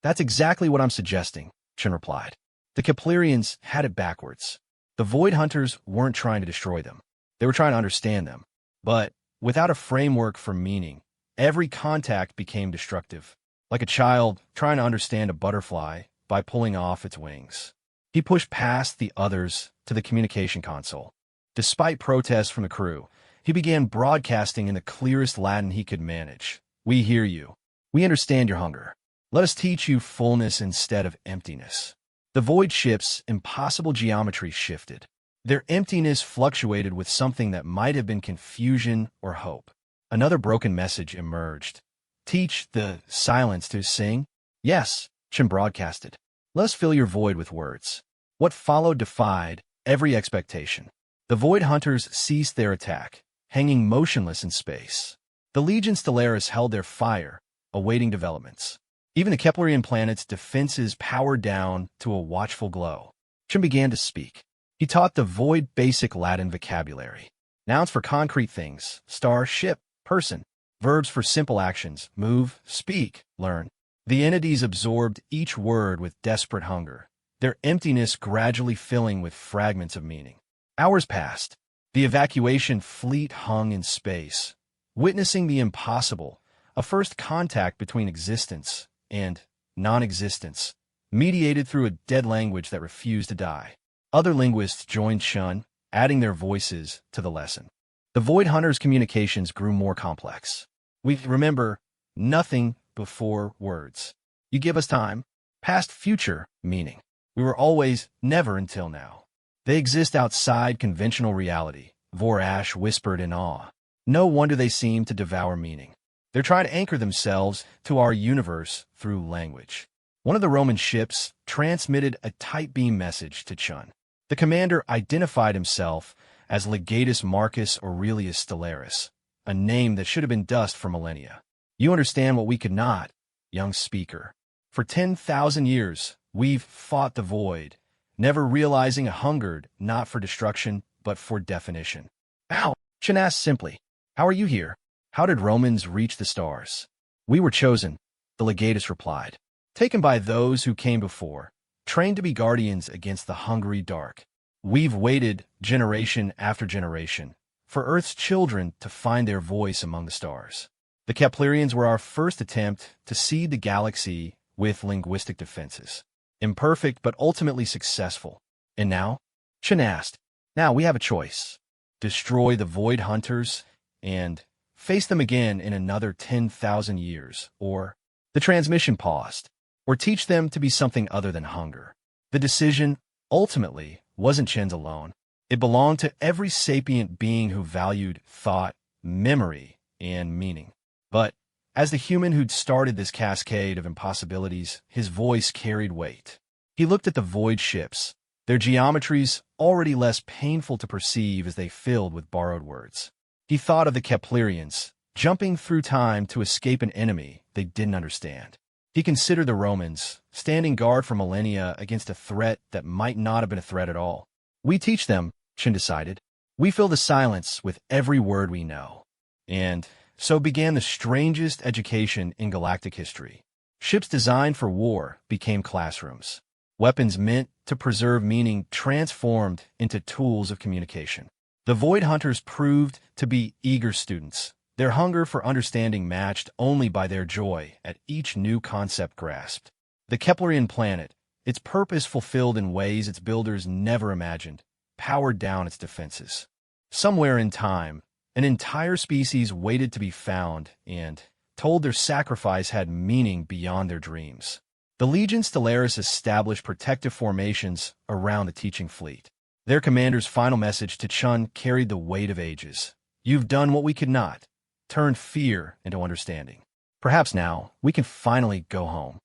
That's exactly what I'm suggesting, Chun replied. The Keplerians had it backwards. The Void Hunters weren't trying to destroy them. They were trying to understand them. But without a framework for meaning, every contact became destructive. Like a child trying to understand a butterfly by pulling off its wings. He pushed past the others to the communication console. Despite protests from the crew, he began broadcasting in the clearest Latin he could manage. We hear you. We understand your hunger. Let us teach you fullness instead of emptiness. The void ship's impossible geometry shifted. Their emptiness fluctuated with something that might have been confusion or hope. Another broken message emerged. Teach the silence to sing? Yes, Chen broadcasted. Let us fill your void with words. What followed defied every expectation. The Void Hunters ceased their attack, hanging motionless in space. The Legion Stellaris held their fire, awaiting developments. Even the Keplerian planet's defenses powered down to a watchful glow. Chen began to speak. He taught the Void basic Latin vocabulary. Nouns for concrete things, star, ship, person. Verbs for simple actions, move, speak, learn. The entities absorbed each word with desperate hunger, their emptiness gradually filling with fragments of meaning. Hours passed. The evacuation fleet hung in space, witnessing the impossible, a first contact between existence and non-existence, mediated through a dead language that refused to die. Other linguists joined Chen, adding their voices to the lesson. The Void Hunters' communications grew more complex. We remember nothing before words. You give us time, past, future, meaning. We were always, never until now. They exist outside conventional reality, Vorash whispered in awe. No wonder they seem to devour meaning. They're trying to anchor themselves to our universe through language. One of the Roman ships transmitted a tight beam message to Chen. The commander identified himself as Legatus Marcus Aurelius Stellaris, a name that should have been dust for millennia. You understand what we could not, young speaker. For 10,000 years, we've fought the void, never realizing a hungered not for destruction, but for definition. How? Chen asked simply. How are you here? How did Romans reach the stars? We were chosen, the Legatus replied. Taken by those who came before, trained to be guardians against the hungry dark. We've waited generation after generation for Earth's children to find their voice among the stars. The Keplerians were our first attempt to seed the galaxy with linguistic defenses. Imperfect, but ultimately successful. And now? Chen asked. Now we have a choice. Destroy the Void Hunters and face them again in another 10,000 years, or the transmission paused, or teach them to be something other than hunger. The decision, ultimately, wasn't Chen's alone. It belonged to every sapient being who valued thought, memory, and meaning. But, as the human who'd started this cascade of impossibilities, his voice carried weight. He looked at the void ships, their geometries already less painful to perceive as they filled with borrowed words. He thought of the Keplerians, jumping through time to escape an enemy they didn't understand. He considered the Romans, standing guard for millennia against a threat that might not have been a threat at all. We teach them, Chen decided. We fill the silence with every word we know. And so began the strangest education in galactic history. Ships designed for war became classrooms. Weapons meant to preserve meaning transformed into tools of communication. The Void Hunters proved to be eager students, their hunger for understanding matched only by their joy at each new concept grasped. The Keplerian planet, its purpose fulfilled in ways its builders never imagined, powered down its defenses. Somewhere in time, an entire species waited to be found and told their sacrifice had meaning beyond their dreams. The Legion Stellaris established protective formations around the teaching fleet. Their commander's final message to Chen carried the weight of ages. You've done what we could not, turned fear into understanding. Perhaps now we can finally go home.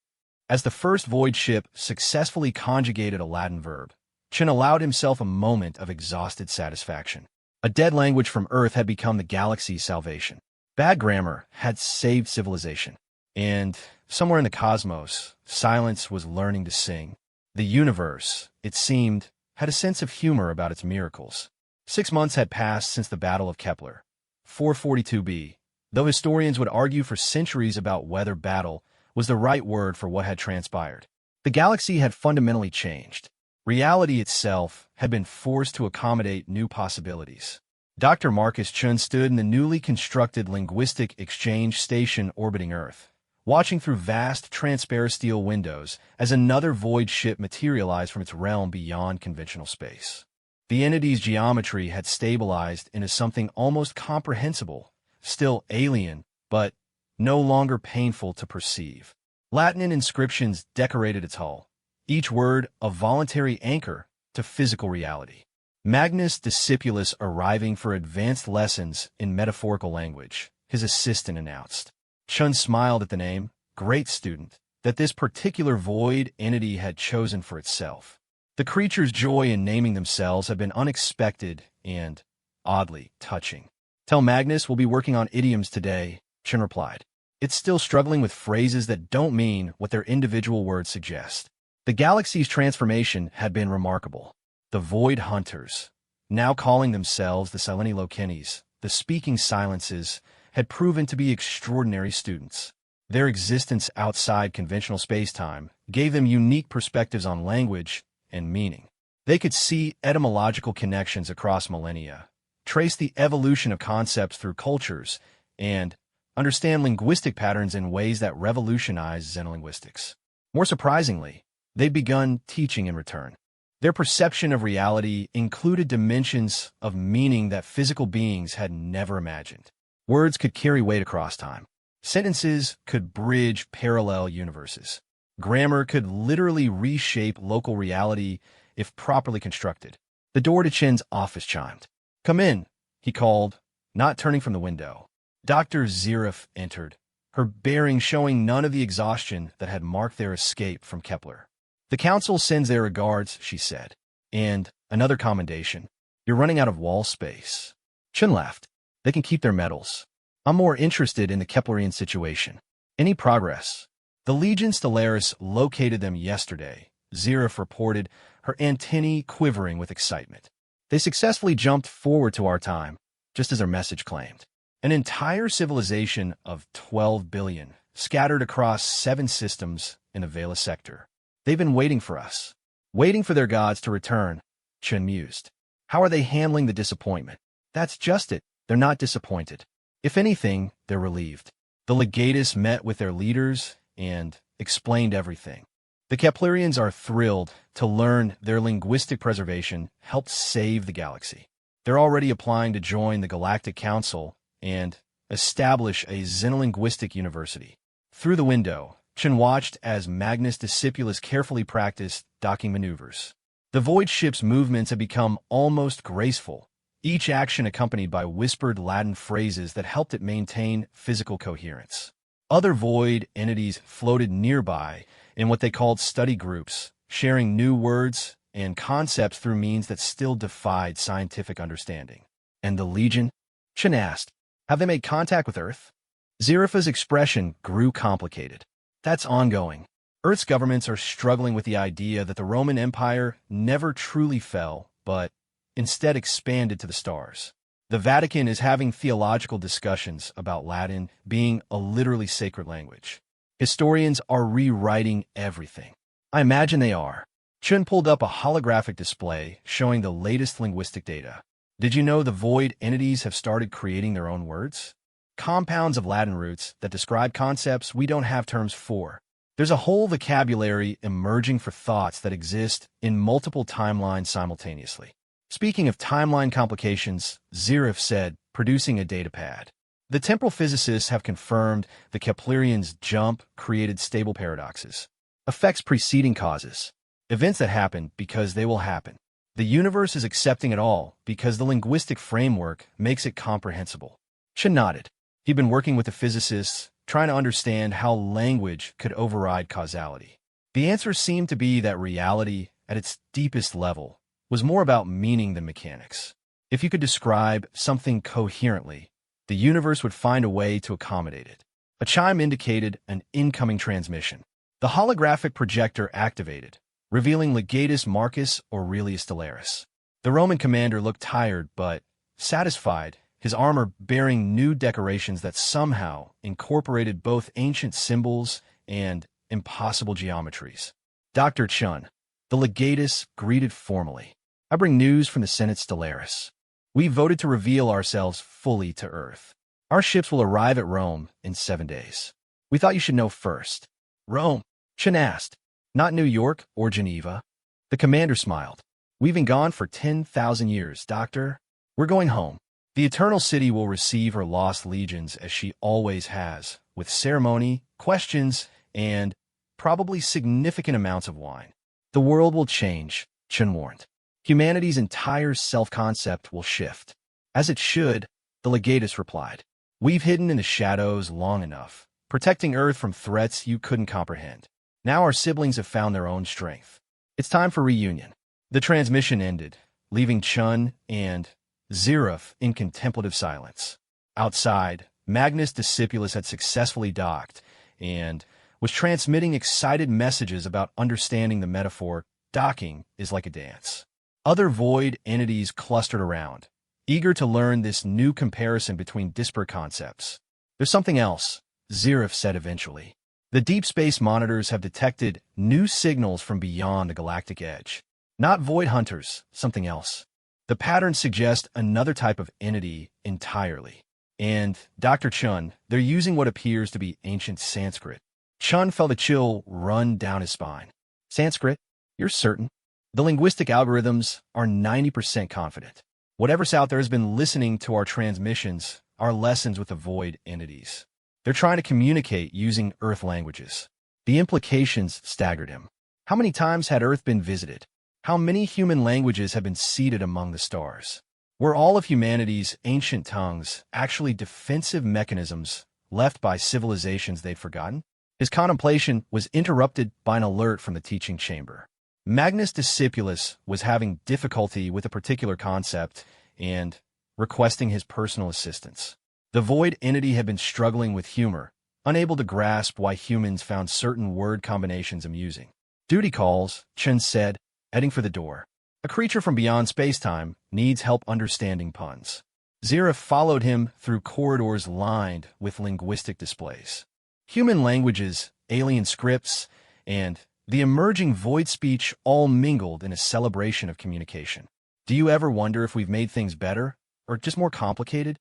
As the first void ship successfully conjugated a Latin verb, Chen allowed himself a moment of exhausted satisfaction. A dead language from Earth had become the galaxy's salvation. Bad grammar had saved civilization. And somewhere in the cosmos, silence was learning to sing. The universe, it seemed, had a sense of humor about its miracles. 6 months had passed since the Battle of Kepler, 442b, though historians would argue for centuries about whether battle was the right word for what had transpired. The galaxy had fundamentally changed. Reality itself had been forced to accommodate new possibilities. Dr. Marcus Chun stood in the newly constructed linguistic exchange station orbiting Earth, watching through vast transparent steel windows as another void ship materialized from its realm beyond conventional space. The entity's geometry had stabilized into something almost comprehensible, still alien, but no longer painful to perceive. Latin inscriptions decorated its hull, each word a voluntary anchor to physical reality. Magnus Discipulus arriving for advanced lessons in metaphorical language, his assistant announced. Chun smiled at the name, great student, that this particular void entity had chosen for itself. The creature's joy in naming themselves had been unexpected and, oddly, touching. Tell Magnus we'll be working on idioms today, Chun replied. It's still struggling with phrases that don't mean what their individual words suggest. The galaxy's transformation had been remarkable. The Void Hunters, now calling themselves the Sileni, the speaking silences, had proven to be extraordinary students. Their existence outside conventional space-time gave them unique perspectives on language and meaning. They could see etymological connections across millennia, trace the evolution of concepts through cultures, and understand linguistic patterns in ways that revolutionized xenolinguistics. More surprisingly, they'd begun teaching in return. Their perception of reality included dimensions of meaning that physical beings had never imagined. Words could carry weight across time. Sentences could bridge parallel universes. Grammar could literally reshape local reality if properly constructed. The door to Chen's office chimed. "Come in," he called, not turning from the window. Dr. Zirif entered, her bearing showing none of the exhaustion that had marked their escape from Kepler. "The Council sends their regards," she said. "And another commendation. You're running out of wall space." Chen laughed. "They can keep their medals. I'm more interested in the Keplerian situation. Any progress?" "The Legion Stellaris located them yesterday," Zirif reported, her antennae quivering with excitement. "They successfully jumped forward to our time, just as their message claimed. An entire civilization of 12 billion, scattered across 7 systems in the Vela sector. They've been waiting for us. Waiting for their gods to return," Chen mused. "How are they handling the disappointment?" "That's just it. They're not disappointed. If anything, they're relieved." The legatus met with their leaders and explained everything. The Keplerians are thrilled to learn their linguistic preservation helped save the galaxy. They're already applying to join the Galactic Council and establish a xenolinguistic university. Through the window, Chen watched as Magnus Discipulus carefully practiced docking maneuvers. The void ship's movements had become almost graceful, each action accompanied by whispered Latin phrases that helped it maintain physical coherence. Other void entities floated nearby in what they called study groups, sharing new words and concepts through means that still defied scientific understanding. "And the Legion?" Chen asked. "Have they made contact with Earth?" Zirifa's expression grew complicated. "That's ongoing. Earth's governments are struggling with the idea that the Roman Empire never truly fell, but instead expanded to the stars. The Vatican is having theological discussions about Latin being a literally sacred language. Historians are rewriting everything." "I imagine they are." Chun pulled up a holographic display showing the latest linguistic data. "Did you know the void entities have started creating their own words? Compounds of Latin roots that describe concepts we don't have terms for. There's a whole vocabulary emerging for thoughts that exist in multiple timelines simultaneously." Speaking of timeline complications, Zirif said, producing a datapad. "The temporal physicists have confirmed the Keplerians' jump created stable paradoxes. Effects preceding causes. Events that happen because they will happen. The universe is accepting it all because the linguistic framework makes it comprehensible." Chen nodded. He'd been working with the physicists, trying to understand how language could override causality. The answer seemed to be that reality, at its deepest level, was more about meaning than mechanics. If you could describe something coherently, the universe would find a way to accommodate it. A chime indicated an incoming transmission. The holographic projector activated, revealing Legatus Marcus Aurelius Stellaris. The Roman commander looked tired but satisfied, his armor bearing new decorations that somehow incorporated both ancient symbols and impossible geometries. "Dr. Chun," the legatus greeted formally. "I bring news from the Senate Stellaris. We voted to reveal ourselves fully to Earth. Our ships will arrive at Rome in 7 days. We thought you should know first." "Rome?" Chen asked. "Not New York or Geneva." The commander smiled. "We've been gone for 10,000 years, Doctor. We're going home. The Eternal City will receive her lost legions as she always has, with ceremony, questions, and probably significant amounts of wine. The world will change," Chen warned. "Humanity's entire self-concept will shift." "As it should," the legatus replied. We've hidden in the shadows long enough, protecting Earth from threats you couldn't comprehend. Now our siblings have found their own strength. It's time for reunion. The transmission ended, leaving Chun and Zeruf in contemplative silence. Outside, Magnus Discipulus had successfully docked and was transmitting excited messages about understanding the metaphor docking is like a dance. Other void entities clustered around, eager to learn this new comparison between disparate concepts. There's something else, Zeruf said eventually. The deep space monitors have detected new signals from beyond the galactic edge. Not void hunters, something else. The patterns suggest another type of entity entirely. And, Dr. Chun, they're using what appears to be ancient Sanskrit. Chun felt a chill run down his spine. Sanskrit? You're certain? The linguistic algorithms are 90% confident. Whatever's out there has been listening to our transmissions, our lessons with the void entities. They're trying to communicate using Earth languages. The implications staggered him. How many times had Earth been visited? How many human languages have been seeded among the stars? Were all of humanity's ancient tongues actually defensive mechanisms left by civilizations they'd forgotten? His contemplation was interrupted by an alert from the teaching chamber. Magnus Discipulus was having difficulty with a particular concept and requesting his personal assistance. The void entity had been struggling with humor, unable to grasp why humans found certain word combinations amusing. Duty calls, Chen said, heading for the door. A creature from beyond space-time needs help understanding puns. Zeruf followed him through corridors lined with linguistic displays. Human languages, alien scripts, and the emerging void speech all mingled in a celebration of communication. Do you ever wonder if we've made things better, or just more complicated?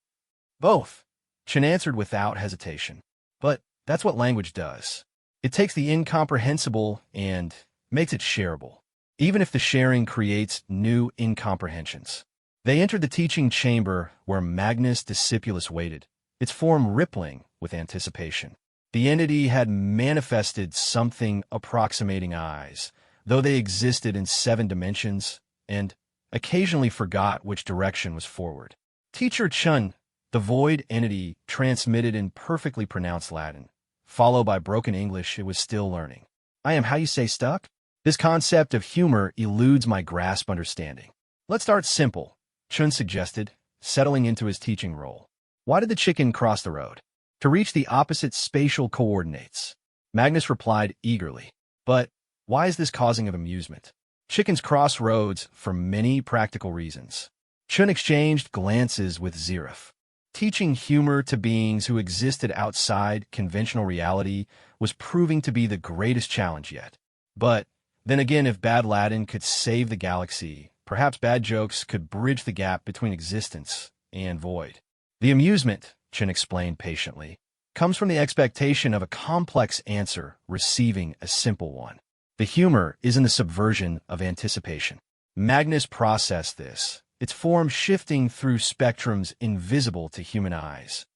Both, Chen answered without hesitation. But that's what language does. It takes the incomprehensible and makes it shareable, even if the sharing creates new incomprehensions. They entered the teaching chamber where Magnus Discipulus waited, its form rippling with anticipation. The entity had manifested something approximating eyes, though they existed in 7 dimensions, and occasionally forgot which direction was forward. Teacher Chun, the void entity, transmitted in perfectly pronounced Latin, followed by broken English it was still learning. I am how you say stuck? This concept of humor eludes my grasp understanding. Let's start simple, Chun suggested, settling into his teaching role. Why did the chicken cross the road? To reach the opposite spatial coordinates. Magnus replied eagerly. But why is this causing of amusement? Chickens cross roads for many practical reasons. Chun exchanged glances with Zeruf. Teaching humor to beings who existed outside conventional reality was proving to be the greatest challenge yet. But then again, if bad Latin could save the galaxy, perhaps bad jokes could bridge the gap between existence and void. The amusement, Chen explained patiently, comes from the expectation of a complex answer receiving a simple one. The humor is in the subversion of anticipation. Magnus processed this, its form shifting through spectrums invisible to human eyes.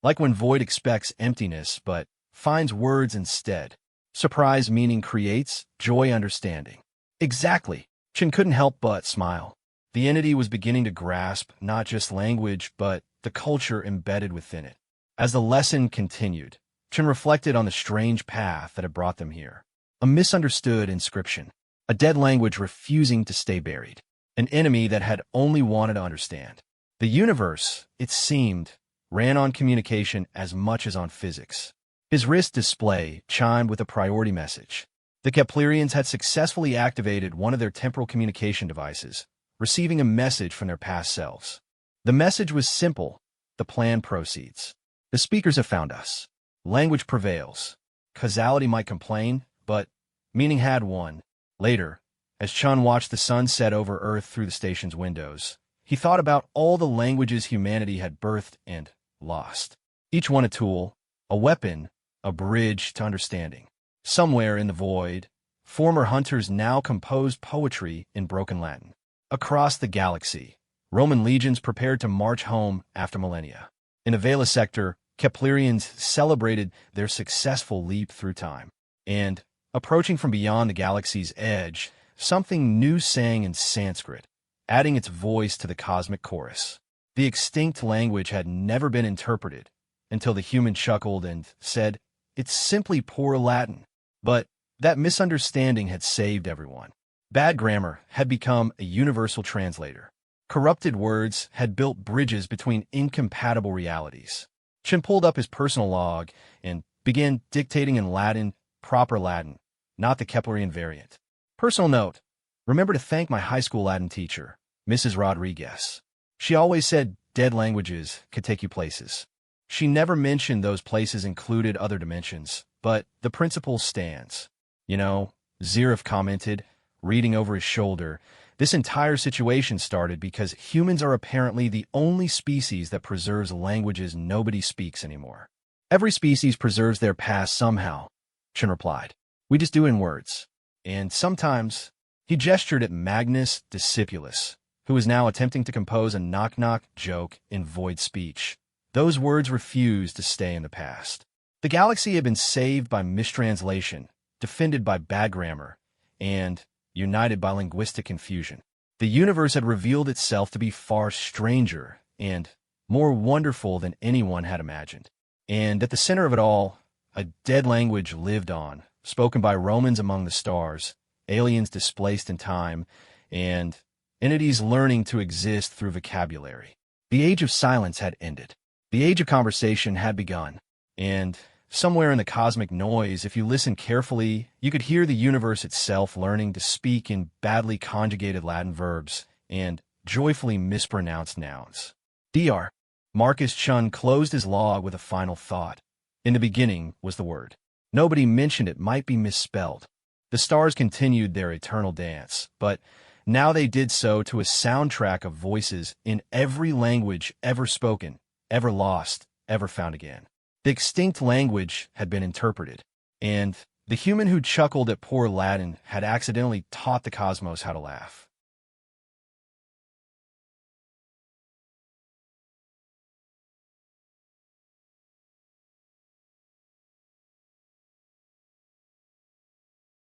Like when void expects emptiness but finds words instead. Surprise meaning creates joy understanding. Exactly. Chen couldn't help but smile. The entity was beginning to grasp not just language but the culture embedded within it. As the lesson continued, Chen reflected on the strange path that had brought them here. A misunderstood inscription, a dead language refusing to stay buried, an enemy that had only wanted to understand. The universe, it seemed, ran on communication as much as on physics. His wrist display chimed with a priority message. The Keplerians had successfully activated one of their temporal communication devices, receiving a message from their past selves. The message was simple. The plan proceeds. The speakers have found us. Language prevails. Causality might complain, but meaning had won. Later, as Chun watched the sun set over Earth through the station's windows, he thought about all the languages humanity had birthed and lost. Each one a tool, a weapon, a bridge to understanding. Somewhere in the void, former hunters now composed poetry in broken Latin. Across the galaxy, Roman legions prepared to march home after millennia. In the Vela sector, Keplerians celebrated their successful leap through time. And, approaching from beyond the galaxy's edge, something new sang in Sanskrit, adding its voice to the cosmic chorus. The extinct language had never been interpreted until the human chuckled and said, "It's simply poor Latin." But that misunderstanding had saved everyone. Bad grammar had become a universal translator. Corrupted words had built bridges between incompatible realities. Chin pulled up his personal log and began dictating in Latin, proper Latin, not the Keplerian variant. Personal note: remember to thank my high school Latin teacher, Mrs. Rodriguez. She always said dead languages could take you places. She never mentioned those places included other dimensions, but the principle stands. You know, Zirif commented, reading over his shoulder, this entire situation started because humans are apparently the only species that preserves languages nobody speaks anymore. Every species preserves their past somehow, Chin replied. We just do it in words. And sometimes, he gestured at Magnus Discipulus, who was now attempting to compose a knock-knock joke in void speech. Those words refused to stay in the past. The galaxy had been saved by mistranslation, defended by bad grammar, and united by linguistic confusion. The universe had revealed itself to be far stranger and more wonderful than anyone had imagined. And at the center of it all, a dead language lived on, spoken by Romans among the stars, aliens displaced in time, and entities learning to exist through vocabulary. The age of silence had ended. The age of conversation had begun. And somewhere in the cosmic noise, if you listen carefully, you could hear the universe itself learning to speak in badly conjugated Latin verbs and joyfully mispronounced nouns. Dr. Marcus Chun closed his log with a final thought. In the beginning was the word. Nobody mentioned it might be misspelled. The stars continued their eternal dance, but now they did so to a soundtrack of voices in every language ever spoken, ever lost, ever found again. The extinct language had been interpreted, and the human who chuckled at poor Latin had accidentally taught the cosmos how to laugh.